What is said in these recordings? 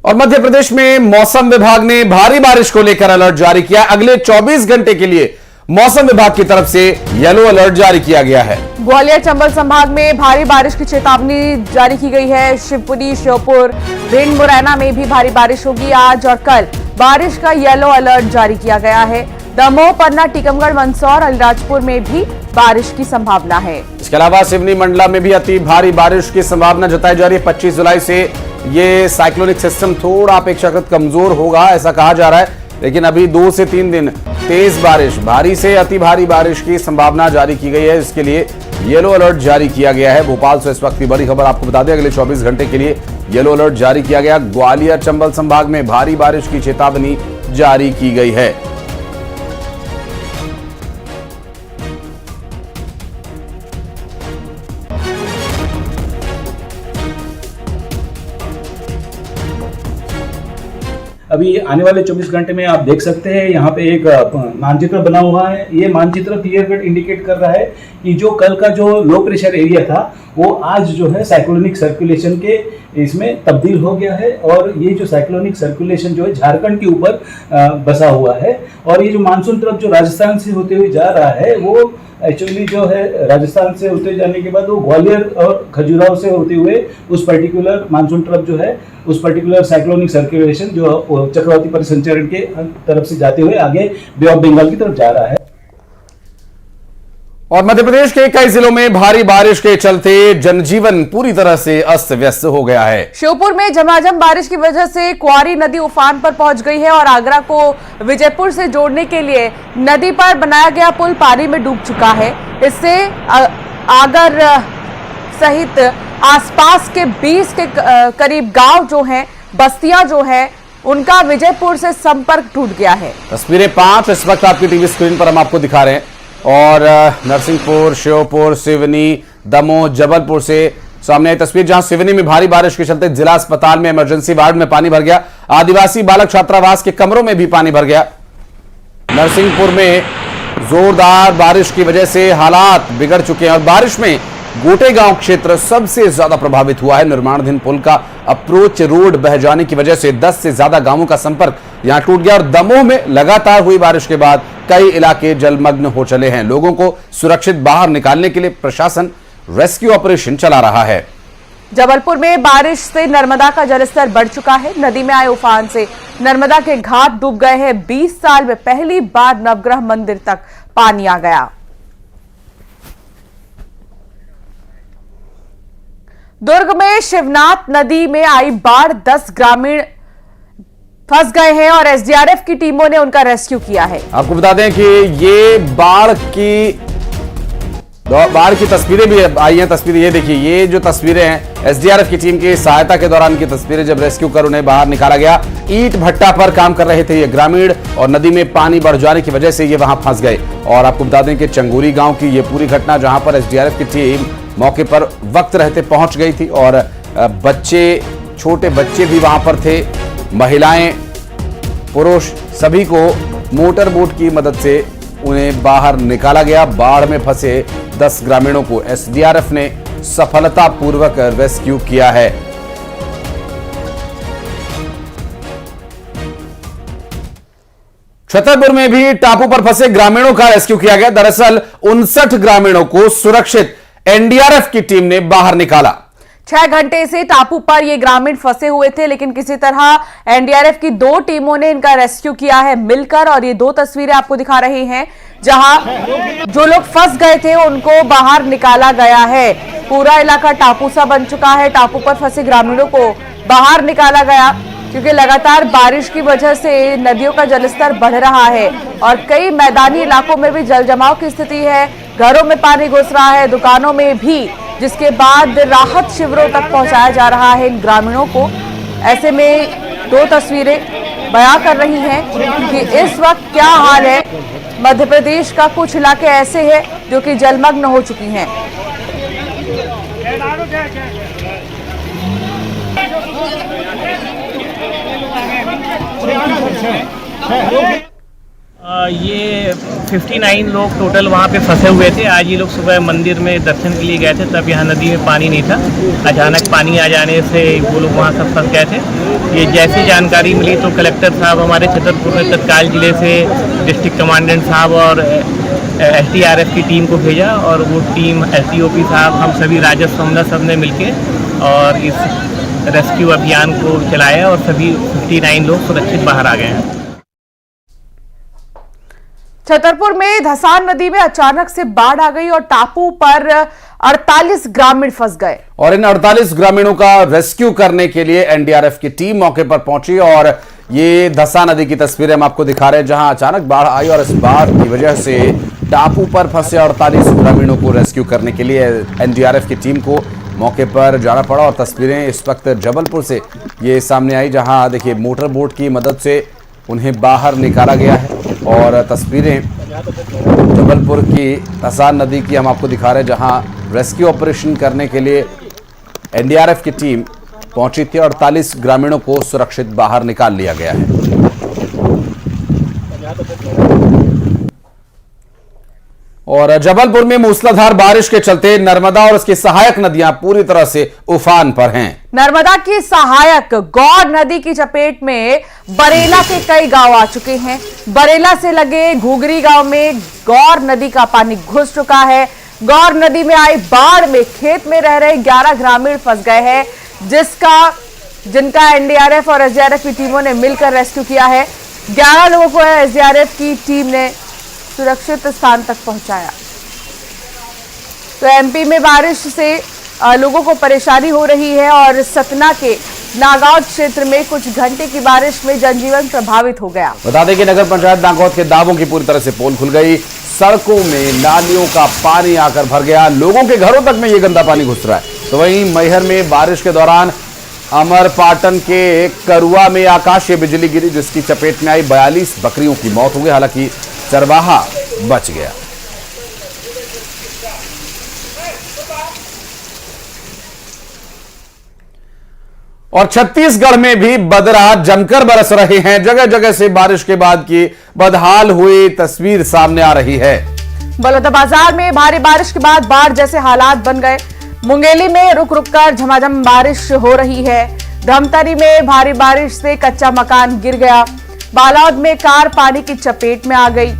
और मध्य प्रदेश में मौसम विभाग ने भारी बारिश को लेकर अलर्ट जारी किया। अगले 24 घंटे के लिए मौसम विभाग की तरफ से येलो अलर्ट जारी किया गया है। ग्वालियर चंबल संभाग में भारी बारिश की चेतावनी जारी की गई है। शिवपुरी, श्योपुर, भिंड, मुरैना में भी भारी बारिश होगी। आज और कल बारिश का येलो अलर्ट जारी किया गया है। दमोह, पन्ना, टीकमगढ़, मंदसौर, अलीराजपुर में भी बारिश की संभावना है। इसके अलावा सिवनी, मंडला में भी अति भारी बारिश की संभावना जताई जा रही है। 25 जुलाई से ये साइक्लोनिक सिस्टम थोड़ा अपेक्षाकृत कमजोर होगा, ऐसा कहा जा रहा है, लेकिन अभी 2 से 3 दिन तेज बारिश, भारी से अति भारी बारिश की संभावना जारी की गई है। इसके लिए येलो अलर्ट जारी किया गया है। भोपाल से इस वक्त की बड़ी खबर आपको बता दें, अगले 24 घंटे के लिए येलो अलर्ट जारी किया गया। ग्वालियर चंबल संभाग में भारी बारिश की चेतावनी जारी की गई है। अभी आने वाले 24 घंटे में आप देख सकते हैं यहाँ पे एक मानचित्र बना हुआ है। ये मानचित्र क्लियर कट इंडिकेट कर रहा है कि जो कल का जो लो प्रेशर एरिया था वो आज जो है साइक्लोनिक सर्कुलेशन के इसमें तब्दील हो गया है। और ये जो साइक्लोनिक सर्कुलेशन जो है झारखंड के ऊपर बसा हुआ है। और ये जो मानसून तरफ जो राजस्थान से होते हुए जा रहा है वो एक्चुअली जो है राजस्थान से होते जाने के बाद वो ग्वालियर और खजुराहो से होते हुए उस पर्टिकुलर मानसून तरफ जो है उस पर्टिकुलर साइक्लोनिक सर्कुलेशन जो चक्रवाती परिसंचरण के तरफ से जाते हुए आगे बे ऑफ बंगाल की तरफ जा रहा है। और मध्य प्रदेश के कई जिलों में भारी बारिश के चलते जनजीवन पूरी तरह से अस्त व्यस्त हो गया है। श्योपुर में झमाझम बारिश की वजह से क्वारी नदी उफान पर पहुंच गई है और आगरा को विजयपुर से जोड़ने के लिए नदी पर बनाया गया पुल पानी में डूब चुका है। इससे आगर सहित आसपास के 20 के करीब गांव जो हैं, बस्तियां जो हैं, उनका विजयपुर से संपर्क टूट गया है। तस्वीरें 5 इस वक्त आपकी टीवी स्क्रीन पर हम आपको दिखा रहे हैं। और नरसिंहपुर, श्योपुर, सिवनी, दमोह, जबलपुर से सामने आई तस्वीर, जहां सिवनी में भारी बारिश के चलते जिला अस्पताल में इमरजेंसी वार्ड में पानी भर गया। आदिवासी बालक छात्रावास के कमरों में भी पानी भर गया। नरसिंहपुर में जोरदार बारिश की वजह से हालात बिगड़ चुके हैं और बारिश में गोटे गांव क्षेत्र सबसे ज्यादा प्रभावित हुआ है। निर्माणाधीन पुल का अप्रोच रोड बह जाने की वजह से 10 से ज्यादा गांवों का संपर्क यहां टूट गया। और दमोह में लगातार हुई बारिश के बाद कई इलाके जलमग्न हो चले हैं। लोगों को सुरक्षित बाहर निकालने के लिए प्रशासन रेस्क्यू ऑपरेशन चला रहा है। जबलपुर में बारिश से नर्मदा का जलस्तर बढ़ चुका है। नदी में आए उफान से नर्मदा के घाट डूब गए हैं। 20 साल में पहली बार नवग्रह मंदिर तक पानी आ गया। दुर्ग में शिवनाथ नदी में आई बाढ़, 10 ग्रामीण फंस गए हैं और एसडीआरएफ की टीमों ने उनका रेस्क्यू किया है। आपको बता दें कि ये बाढ़ की तस्वीरें भी आई हैं। तस्वीरें ये देखिए, ये जो तस्वीरें हैं एसडीआरएफ की टीम की सहायता के दौरान की तस्वीरें, जब रेस्क्यू कर उन्हें बाहर निकाला गया। ईंट भट्टा पर काम कर रहे थे ये ग्रामीण और नदी में पानी बढ़ जाने की वजह से ये वहां फंस गए। और आपको बता दें कि चंगोरी गांव की ये पूरी घटना, जहां पर एसडीआरएफ की टीम मौके पर वक्त रहते पहुंच गई थी और बच्चे, छोटे बच्चे भी वहां पर थे। महिलाएं, पुरुष सभी को मोटर बोट की मदद से उन्हें बाहर निकाला गया। बाढ़ में फंसे 10 ग्रामीणों को एसडीआरएफ ने सफलतापूर्वक रेस्क्यू किया है। छतरपुर में भी टापू पर फंसे ग्रामीणों का रेस्क्यू किया गया। दरअसल 59 ग्रामीणों को सुरक्षित एनडीआरएफ की टीम ने बाहर निकाला। 6 घंटे से टापू पर ये ग्रामीण फंसे हुए थे, लेकिन किसी तरह एनडीआरएफ की 2 टीमों ने इनका रेस्क्यू किया है मिलकर। और ये 2 तस्वीरें आपको दिखा रहे हैं, जहां जो लोग फंस गए थे उनको बाहर निकाला गया है। पूरा इलाका टापू सा बन चुका है। टापू पर फंसे ग्रामीणों को बाहर निकाला गया क्योंकि लगातार बारिश की वजह से नदियों का जलस्तर बढ़ रहा है और कई मैदानी इलाकों में भी जल जमाव की स्थिति है। घरों में पानी घुस रहा है, दुकानों में भी, जिसके बाद राहत शिविरों तक पहुंचाया जा रहा है इन ग्रामीणों को। ऐसे में 2 तस्वीरें बयां कर रही हैं कि इस वक्त क्या हाल है। मध्य प्रदेश का कुछ इलाके ऐसे हैं जो कि जलमग्न हो चुकी हैं। ये 59 लोग टोटल वहाँ पे फंसे हुए थे। आज ये लोग सुबह मंदिर में दर्शन के लिए गए थे, तब यहाँ नदी में पानी नहीं था। अचानक पानी आ जाने से वो लोग वहाँ सब फंस गए थे। ये जैसी जानकारी मिली तो कलेक्टर साहब हमारे छतरपुर में तत्काल जिले से डिस्ट्रिक्ट कमांडेंट साहब और SDRF की टीम को भेजा, और वो टीम SDOP साहब, हम सभी राजस्व अमला सब ने मिलके और इस रेस्क्यू अभियान को चलाया और सभी 59 लोग सुरक्षित बाहर आ गए हैं। छतरपुर में धसान नदी में अचानक से बाढ़ आ गई और टापू पर 48 ग्रामीण फंस गए, और इन 48 ग्रामीणों का रेस्क्यू करने के लिए NDRF की टीम मौके पर पहुंची। और ये धसा नदी की तस्वीरें हम आपको दिखा रहे हैं, जहां अचानक बाढ़ आई और इस बाढ़ की वजह से टापू पर फंसे 48 ग्रामीणों को रेस्क्यू करने के लिए NDRF की टीम को मौके पर जाना पड़ा। और तस्वीरें इस वक्त जबलपुर से ये सामने आई, जहां देखिए मोटर बोट की मदद से उन्हें बाहर निकाला गया है। और तस्वीरें जबलपुर की धसान नदी की हम आपको दिखा रहे हैं, जहां रेस्क्यू ऑपरेशन करने के लिए NDRF की टीम पहुंची थी और 48 ग्रामीणों को सुरक्षित बाहर निकाल लिया गया है। और जबलपुर में मूसलाधार बारिश के चलते नर्मदा और उसकी सहायक नदियां पूरी तरह से उफान पर हैं। नर्मदा की सहायक गौर नदी की चपेट में बरेला के कई गांव आ चुके हैं। बरेला से लगे घुघरी गांव में गौर नदी का पानी घुस चुका है। गौर नदी में आई बाढ़ में खेत में रह रहे 11 ग्रामीण फंस गए हैं, जिनका NDRF और SDRF की टीमों ने मिलकर रेस्क्यू किया है। 11 लोगों को SDRF की टीम ने सुरक्षित स्थान तक पहुंचाया। तो MP में बारिश से लोगों को परेशानी हो रही है और सतना के नागौद क्षेत्र में कुछ घंटे की बारिश में जनजीवन प्रभावित हो गया। बता दें कि नगर पंचायत नागौद के दावों की पूरी तरह से पोल खुल गई। सड़कों में नालियों का पानी आकर भर गया, लोगों के घरों तक में ये गंदा पानी घुस रहा है। तो वहीं मैहर में बारिश के दौरान अमरपाटन के करुआ में आकाशीय बिजली गिरी, जिसकी चपेट में आई 42 बकरियों की मौत हो गई। हालांकि चरवाहा बच गया। और छत्तीसगढ़ में भी बदरा जमकर बरस रहे हैं। जगह जगह से बारिश के बाद की बदहाल हुई तस्वीर सामने आ रही है। बलौदाबाजार में भारी बारिश के बाद बाढ़ जैसे हालात बन गए। मुंगेली में रुक रुक कर झमाझम बारिश हो रही है। धमतरी में भारी बारिश से कच्चा मकान गिर गया। बालोद में कार पानी की चपेट में आ गई।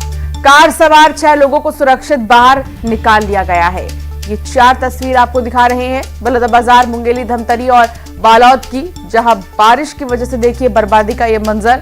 कार सवार 6 लोगों को सुरक्षित बाहर निकाल लिया गया है। ये 4 तस्वीर आपको दिखा रहे हैं बलौदाबाजार, मुंगेली, धमतरी और बालोद की, जहां बारिश की वजह से देखिए बर्बादी का ये मंजर।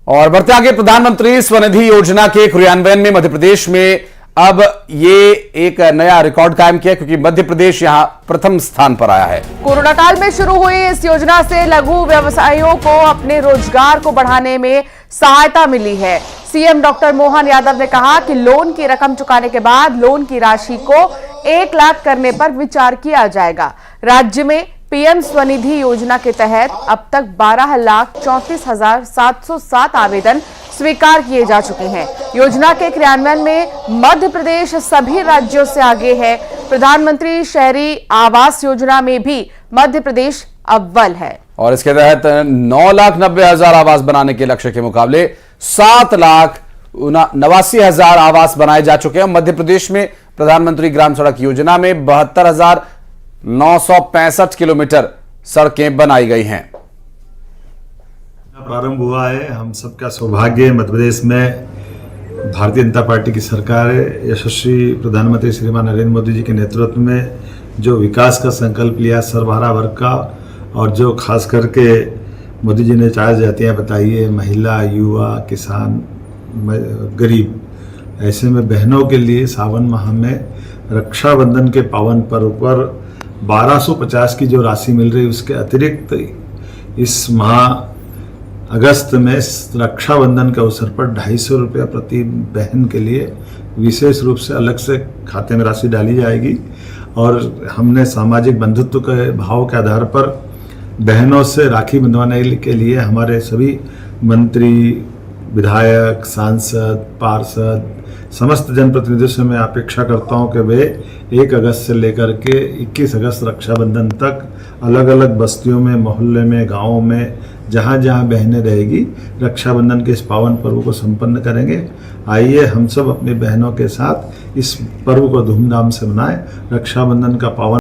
और बढ़ते आगे, प्रधानमंत्री स्वनिधि योजना के क्रियान्वयन में मध्य प्रदेश में अब ये एक नया रिकॉर्ड कायम किया, क्योंकि मध्य प्रदेश यहां प्रथम स्थान पर आया है। कोरोना काल में शुरू हुई इस योजना से लघु व्यवसायियों को अपने रोजगार को बढ़ाने में सहायता मिली है। CM डॉक्टर मोहन यादव ने कहा कि लोन की रकम चुकाने के बाद लोन की राशि को 1 लाख करने पर विचार किया जाएगा। राज्य में PM स्वनिधि योजना के तहत अब तक 12,34,707 आवेदन स्वीकार किए जा चुके हैं। योजना के क्रियान्वयन में मध्य प्रदेश सभी राज्यों से आगे है। प्रधानमंत्री शहरी आवास योजना में भी मध्य प्रदेश अव्वल है। और इसके तहत 9,90,000 आवास बनाने के लक्ष्य के मुकाबले 7,89,000 आवास बनाए जा चुके हैं। मध्य प्रदेश में प्रधानमंत्री ग्राम सड़क योजना में 72,965 किलोमीटर सड़कें बनाई गई हैं। प्रारंभ हुआ है। हम सबका सौभाग्य, मध्य प्रदेश में भारतीय जनता पार्टी की सरकार है। यशस्वी प्रधानमंत्री श्रीमान नरेंद्र मोदी जी के नेतृत्व में जो विकास का संकल्प लिया सर्वहारा वर्ग का, और जो खास करके मोदी जी ने 4 जातियाँ बताई है, महिला, युवा, किसान, गरीब, ऐसे में बहनों के लिए सावन माह में रक्षाबंधन के पावन पर्व पर 1250 की जो राशि मिल रही है, उसके अतिरिक्त इस माह अगस्त में रक्षाबंधन के अवसर पर 250 रुपया प्रति बहन के लिए विशेष रूप से अलग से खाते में राशि डाली जाएगी। और हमने सामाजिक बंधुत्व के भाव के आधार पर बहनों से राखी बंधवाने के लिए हमारे सभी मंत्री, विधायक, सांसद, पार्षद, समस्त जनप्रतिनिधियों से मैं अपेक्षा करता हूं कि वे 1 अगस्त से लेकर के 21 अगस्त रक्षाबंधन तक अलग अलग बस्तियों में, मोहल्ले में, गाँवों में, जहाँ जहाँ बहनें रहेगी, रक्षाबंधन के इस पावन पर्व को संपन्न करेंगे। आइए हम सब अपनी बहनों के साथ इस पर्व को धूमधाम से मनाएं। रक्षाबंधन का पावन